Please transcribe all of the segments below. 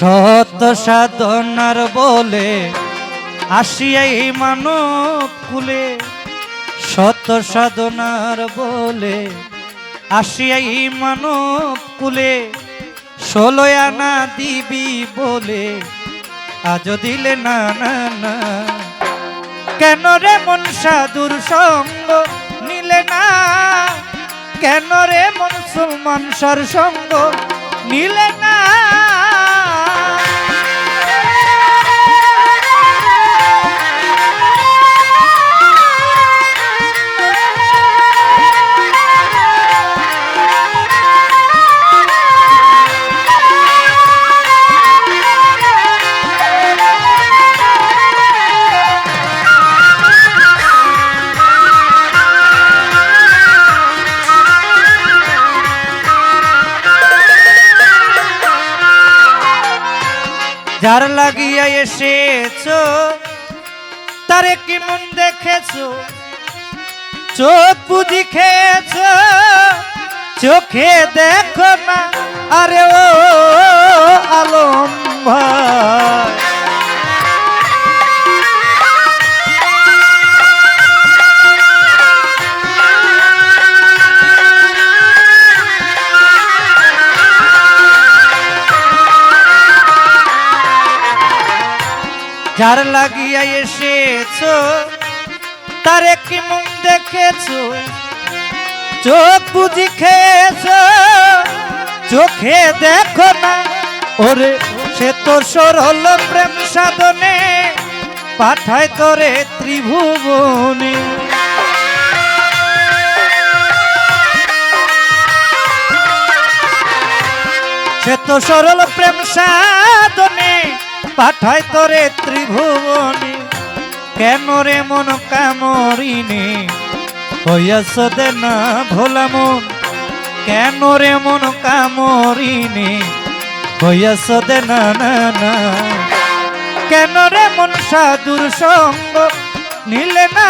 সত সাধনার বলে আসিয়াই মানব কুলে, সত সাধনার বলে আসিয়াই মানব কুলে, 16 আনা দিবি বলে আজ দিলে না না না। কেন রে মন সাধুর সঙ্গ নিলে না, কেন রে মন সুলমানসার সঙ্গ নিলে না। যার লাগিয়া এসেছো তারে কি মন দেখেছো, চোখ বুঝি খেয়েছো, চোখে দেখো না। আরে ও আলম ভাই, যার লাগিয়া এসেছো তারে কি মন দেখেছো, চোখ বুঝি খেয়েছো, চোখে দেখো না। ওরে সে তো সরল প্রেম সাধনে পাঠায় তোরে ত্রিভুবনে। সে তো সরল প্রেম সাধনে পাঠায় তোরে ত্রিভুবনে। কেন রে মন কামরিনে হইয়াছ দে না ভোলা মন, কেন রে মন কামরিনে হইয়াছ দে না না না। কেন রে মন সাধুর সঙ্গ নিলে না,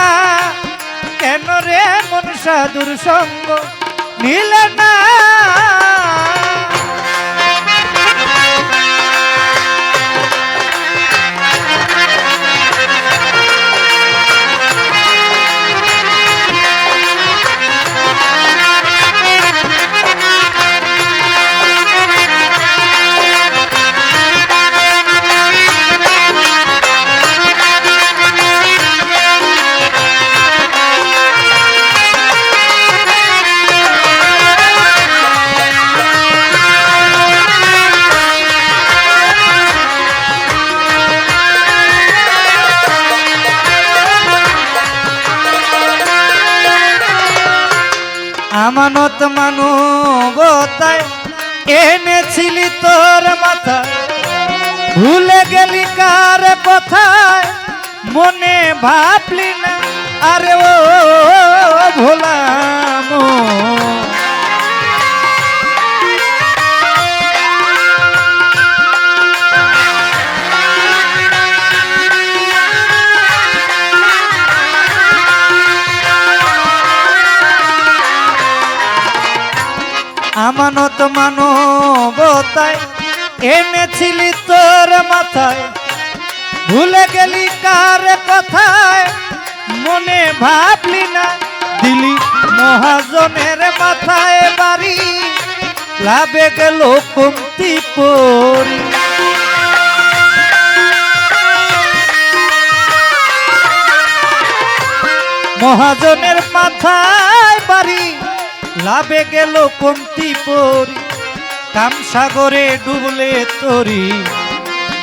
কেন রে মন সাধুর সঙ্গ নিলে না। আমানত মানবতায় এনেছিলি তোর মাথায়, ভুলে গেলি কার কথায় মনে ভাবলি না। আরে ও ভোলাম, আমানত মানবতায় এনেছিলি তোর মাথায়, ভুলে গেলি কার কথায় মনে ভাবলি না। দিলি মহাজনের মাথায় বাড়ি, লাভে গেল কমতি পরি। মহাজনের মাথায় বাড়ি, লাভে গেল কমতি পরি। কামসাগরে ডুবলে তরি,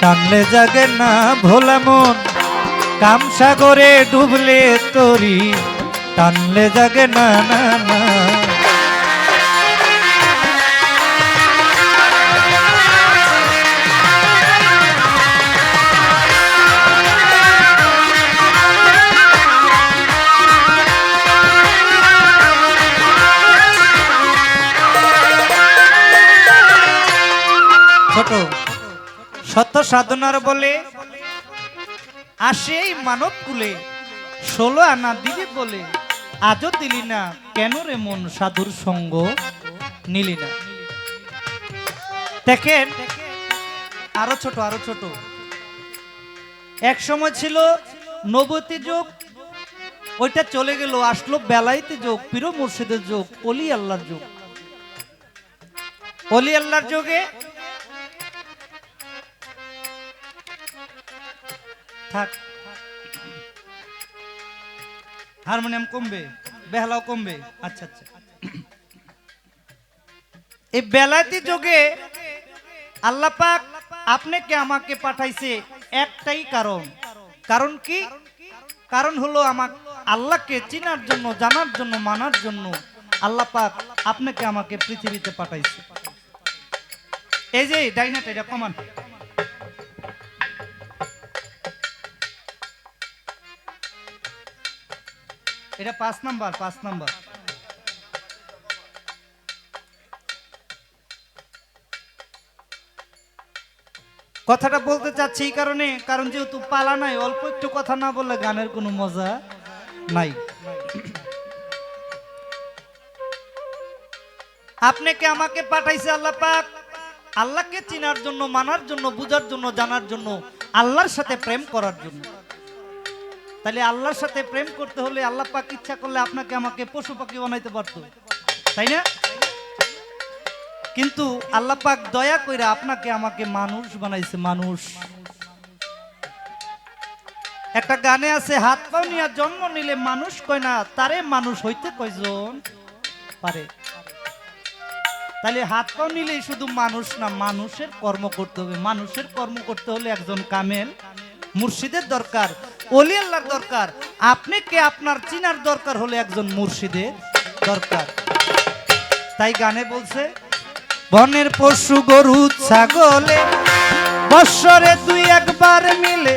টানলে জাগে না ভোলা মন। কামসাগরে ডুবলে তরি, টানলে জাগে না না না। ছোট সত্য সাধনার বলে আসে মানব কুলে, 16 আনা দিবি বলে আজও দিলি না। কেন রে মন সাধুর সঙ্গ নিলি না। দেখেন আরো ছোট আরো ছোট। এক সময় ছিল নবতী যুগ, ওইটা চলে গেল, আসলো বেলায়েতি যুগ, পীর মুর্শিদের যুগ, ওলি আল্লাহর যুগ। ওলি আল্লাহর যুগে থাক, হারমোনিয়াম কমবে, বেহালাও কমবে। আচ্ছা আচ্ছা, এই বেলায়েতি যুগে আল্লাহ পাক আপনাকে আমাকে পাঠাইছে একটাই কারণ। কারণ কি? কারণ হলো আমার আল্লাহকে চিনার জন্য, জানার জন্য, মানার জন্য আল্লাহ পাক আপনাকে আমাকে পৃথিবীতে পাঠাইছে। এই যে ডাইনাটা, এটা কমান, এটা 5 নাম্বার, 5 নাম্বার। কথাটা বলতে চাচ্ছি এই কারণে, কারণ যেহেতু পালা নাই, অল্প একটু কথা না বললে গানের কোনো মজা নাই। আপনাকে আমাকে পাঠাইছে আল্লাহ পাক আল্লাহকে চিনার জন্য, মানার জন্য, বুঝার জন্য, জানার জন্য, আল্লাহর সাথে প্রেম করার জন্য। তাহলে আল্লাহর সাথে প্রেম করতে হলে আল্লাহ পাক ইচ্ছা করলে আপনাকে আমাকে পশু পাখি বানাইতে পারতো, তাই না? কিন্তু আল্লাহ পাক দয়া করে আপনাকে আমাকে মানুষ বানাইছে, মানুষ। একটা গানে আছে, হাত পাও নিয়ে জন্ম নিলে মানুষ কয় না, তারে মানুষ হইতে কয়জন পারে। তাহলে হাত পাও নিলেই শুধু মানুষ না, মানুষের কর্ম করতে হবে। মানুষের কর্ম করতে হলে একজন কামেল মুর্শিদের দরকার, ওলি আল্লাহর দরকার। আপনি কে আপনার চিনার দরকার হলে একজন মুর্শিদের দরকার। তাই গানে বলছে, বনের পশু গরু ছাগলে বৎসরে 2-1 মিলে,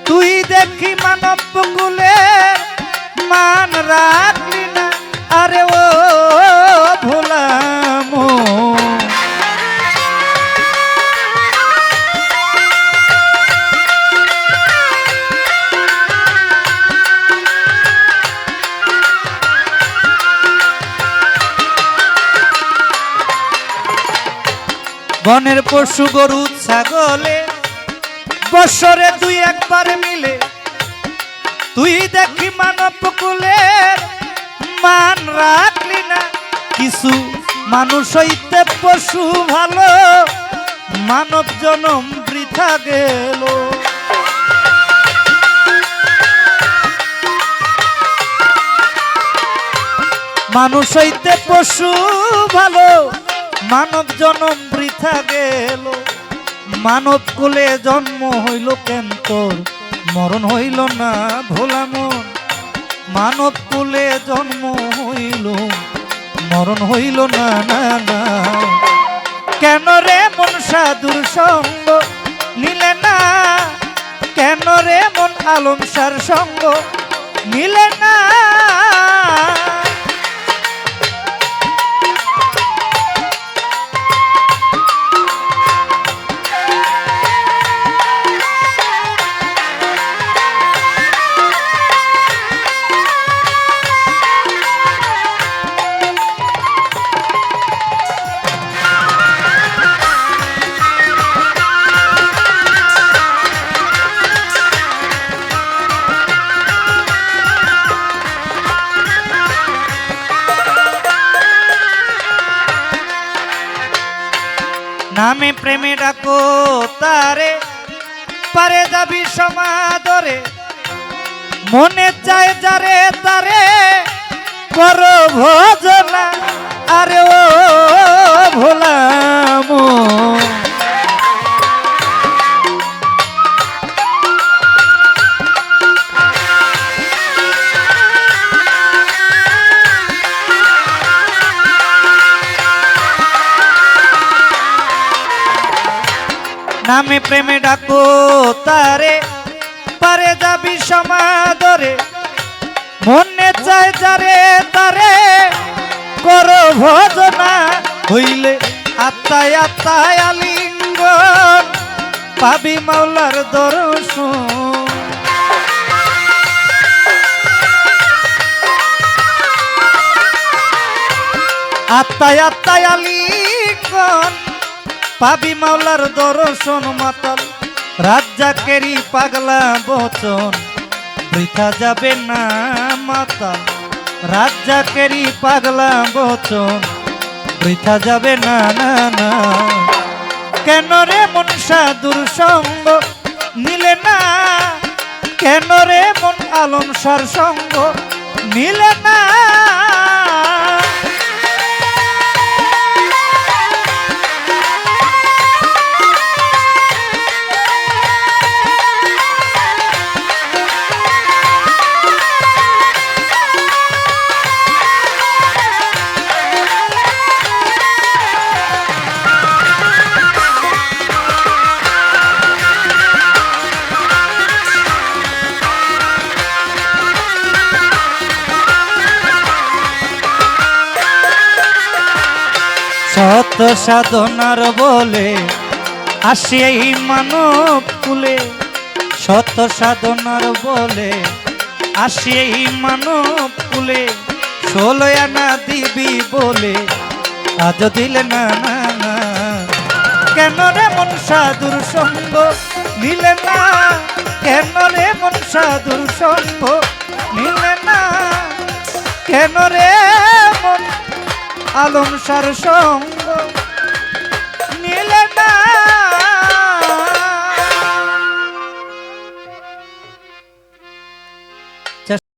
তুই দেখি মানব কুলে মান রাখলি না, আরে ও ভোলাম। বনের পশু গরু ছাগলে বৎসরে 2-1 মিলে, তুই দেখি মানব কুলের মান রাখলি না। কিছু মানুষ হইতে পশু ভালো, মানব জনম বৃথা গেল। মানুষ হইতে পশু ভালো, মানব জনম বৃথা গেল। মানব কুলে জন্ম হইল কেন তোর মরণ হইল না ভোলা মন। মানব কুলে জন্ম হইল, মরণ হইল না, না না। কেন রে মন সাধুর সঙ্গ নিলে না, কেন রে মন আলমসার সঙ্গ নিলে না। নামে প্রেমে ডাকো তারে, পারে যাবি সমাদরে। মনে চায় যারে তারে করো ভজনা, আরে ও ভোলাম। নামে প্রেমে ডাকো তারে, পারে যাবি সমাদরে। মনে চায় যারে তারে করো ভজনা, হইলে আত্মায় আত্মায় আলিঙ্গন পাবি মাওলার দর্শন। আত্মায় আত্মায় আলিঙ্গন পাবি মাওলার দর্শন মাতাল রাজ্জাকেরই পাগলা বচন বৃথা যাবে না মাতাল রাজ্জাকেরই পাগলা বচন বৃথা যাবে না না না কেন রে মন সাধুর সঙ্গ নিলে না কেন রে মন আলম সার সঙ্গ নিলে না শত সাধনার বলে আসি এই মানব কুলে শত সাধনার বলে আসি এই মানব কুলে 16 আনা দিবি বলে আজ দিলে না না না কেন রে মন সাধুর সঙ্গ নিলে না কেন রে মন সাধুর সঙ্গ নিলে না কেন রে মন আলম সার সঙ্গ